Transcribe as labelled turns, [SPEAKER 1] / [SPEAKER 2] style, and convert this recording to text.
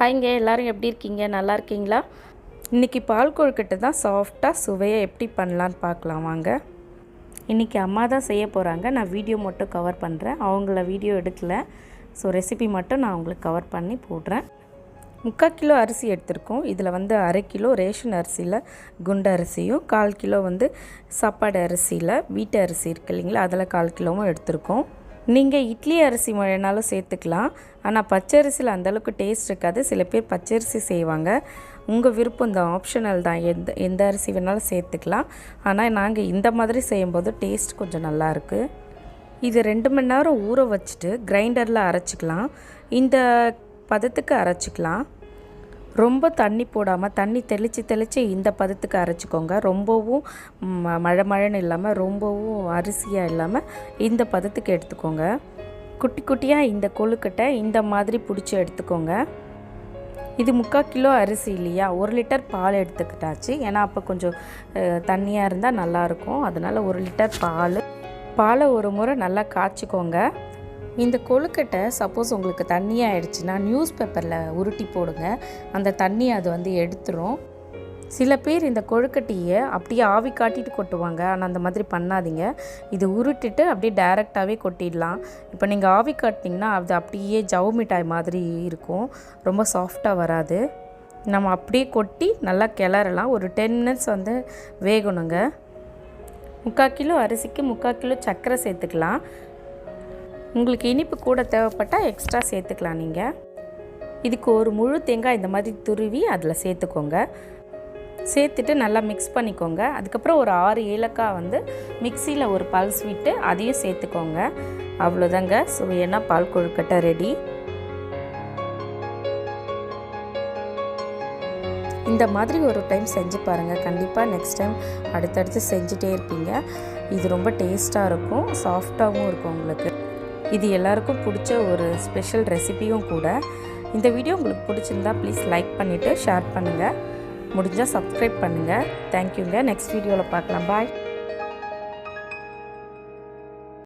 [SPEAKER 1] ஹாய்ங்க, எல்லோரும் எப்படி இருக்கீங்க? நல்லா இருக்கீங்களா? இன்றைக்கி பால் கொழுக்கட்டை தான் சாஃப்டாக சுவையாக எப்படி பண்ணலான்னு பார்க்கலாம் வாங்க. இன்றைக்கி அம்மா தான் செய்ய போகிறாங்க. நான் வீடியோ மட்டும் கவர் பண்ணுறேன். அவங்கள வீடியோ எடுக்கலை. ஸோ ரெசிபி மட்டும் நான் உங்களுக்கு கவர் பண்ணி போடுறேன். 3/4 கிலோ அரிசி எடுத்திருக்கோம். இதில் 1/2 கிலோ ரேஷன் அரிசியில் குண்டு அரிசியும் 1/4 கிலோ சாப்பாடு அரிசியில் வீட்டு அரிசி இருக்குது இல்லைங்களா, அதில் 1/4 கிலோவும் எடுத்திருக்கோம். நீங்கள் இட்லி அரிசி வேணாலும் சேர்த்துக்கலாம். ஆனால் பச்சரிசியில் அந்தளவுக்கு டேஸ்ட் இருக்காது. சில பேர் பச்சரிசி செய்வாங்க. உங்கள் விருப்பம் தான், ஆப்ஷனல் தான். எந்த அரிசி வேணாலும் சேர்த்துக்கலாம். ஆனால் நாங்கள் இந்த மாதிரி செய்யும்போது டேஸ்ட் கொஞ்சம் நல்லாயிருக்கு. இது 2 மணி நேரம் ஊற வச்சுட்டு கிரைண்டரில் அரைச்சிக்கலாம். இந்த பதத்துக்கு அரைச்சிக்கலாம். ரொம்ப தண்ணி போடாமல் தண்ணி தெளித்து இந்த பதத்துக்கு அரைச்சிக்கோங்க. ரொம்பவும் மழைன்னு இல்லாமல் ரொம்பவும் அரிசியாக இல்லாமல் இந்த பதத்துக்கு எடுத்துக்கோங்க. குட்டி குட்டியாக இந்த கொழுக்கட்டை இந்த மாதிரி பிடிச்சி எடுத்துக்கோங்க. இது 3/4 கிலோ அரிசி இல்லையா, 1 லிட்டர் பால் எடுத்துக்கிட்டாச்சு. ஏன்னா அப்போ கொஞ்சம் தண்ணியாக இருந்தால் நல்லாயிருக்கும். அதனால் 1 லிட்டர் பாலை ஒரு முறை நல்லா காய்ச்சிக்கோங்க. இந்த கொழுக்கட்டை சப்போஸ் உங்களுக்கு தண்ணியாக ஆகிடுச்சுன்னா நியூஸ் பேப்பரில் உருட்டி போடுங்க. அந்த தண்ணி அது எடுத்துரும். சில பேர் இந்த கொழுக்கட்டையை அப்படியே ஆவி காட்டிட்டு கொட்டுவாங்க. ஆனால் அந்த மாதிரி பண்ணாதீங்க. இது உருட்டிட்டு அப்படியே டைரெக்டாகவே கொட்டிடலாம். இப்போ நீங்கள் ஆவி காட்டினீங்கன்னா அது அப்படியே ஜவு மிட்டாய் மாதிரி இருக்கும். ரொம்ப சாஃப்டாக வராது. நம்ம அப்படியே கொட்டி நல்லா கிளறலாம். ஒரு 10 மினிட்ஸ் வேகணுங்க. 3/4 கிலோ அரிசிக்கு 3/4 கிலோ சர்க்கரை சேர்த்துக்கலாம். உங்களுக்கு இனிப்பு கூட தேவைப்பட்டால் எக்ஸ்ட்ரா சேர்த்துக்கலாம். நீங்கள் இதுக்கு ஒரு முழு தேங்காய் இந்த மாதிரி துருவி அதில் சேர்த்துக்கோங்க. சேர்த்துட்டு நல்லா மிக்ஸ் பண்ணிக்கோங்க. அதுக்கப்புறம் ஒரு 6 ஏலக்காய் மிக்சியில் ஒரு பல்ஸ் விட்டு அதையும் சேர்த்துக்கோங்க. அவ்வளோதாங்க, சுவையான பால் கொழுக்கட்டை ரெடி. இந்த மாதிரி ஒரு டைம் செஞ்சு பாருங்கள். கண்டிப்பாக நெக்ஸ்ட் டைம் அடுத்தடுத்து செஞ்சுட்டே இருப்பீங்க. இது ரொம்ப டேஸ்ட்டாக இருக்கும், சாஃப்டாகவும் இருக்கும். உங்களுக்கு இது எல்லாருக்கும் பிடிச்ச ஒரு ஸ்பெஷல் ரெசிபியும் கூட. இந்த வீடியோ உங்களுக்கு பிடிச்சிருந்தா ப்ளீஸ் லைக் பண்ணிவிட்டு ஷேர் பண்ணுங்கள். முடிஞ்சால் சப்ஸ்கிரைப் பண்ணுங்கள். தேங்க்யூங்க. நெக்ஸ்ட் வீடியோவில் பார்க்கலாம். பாய்.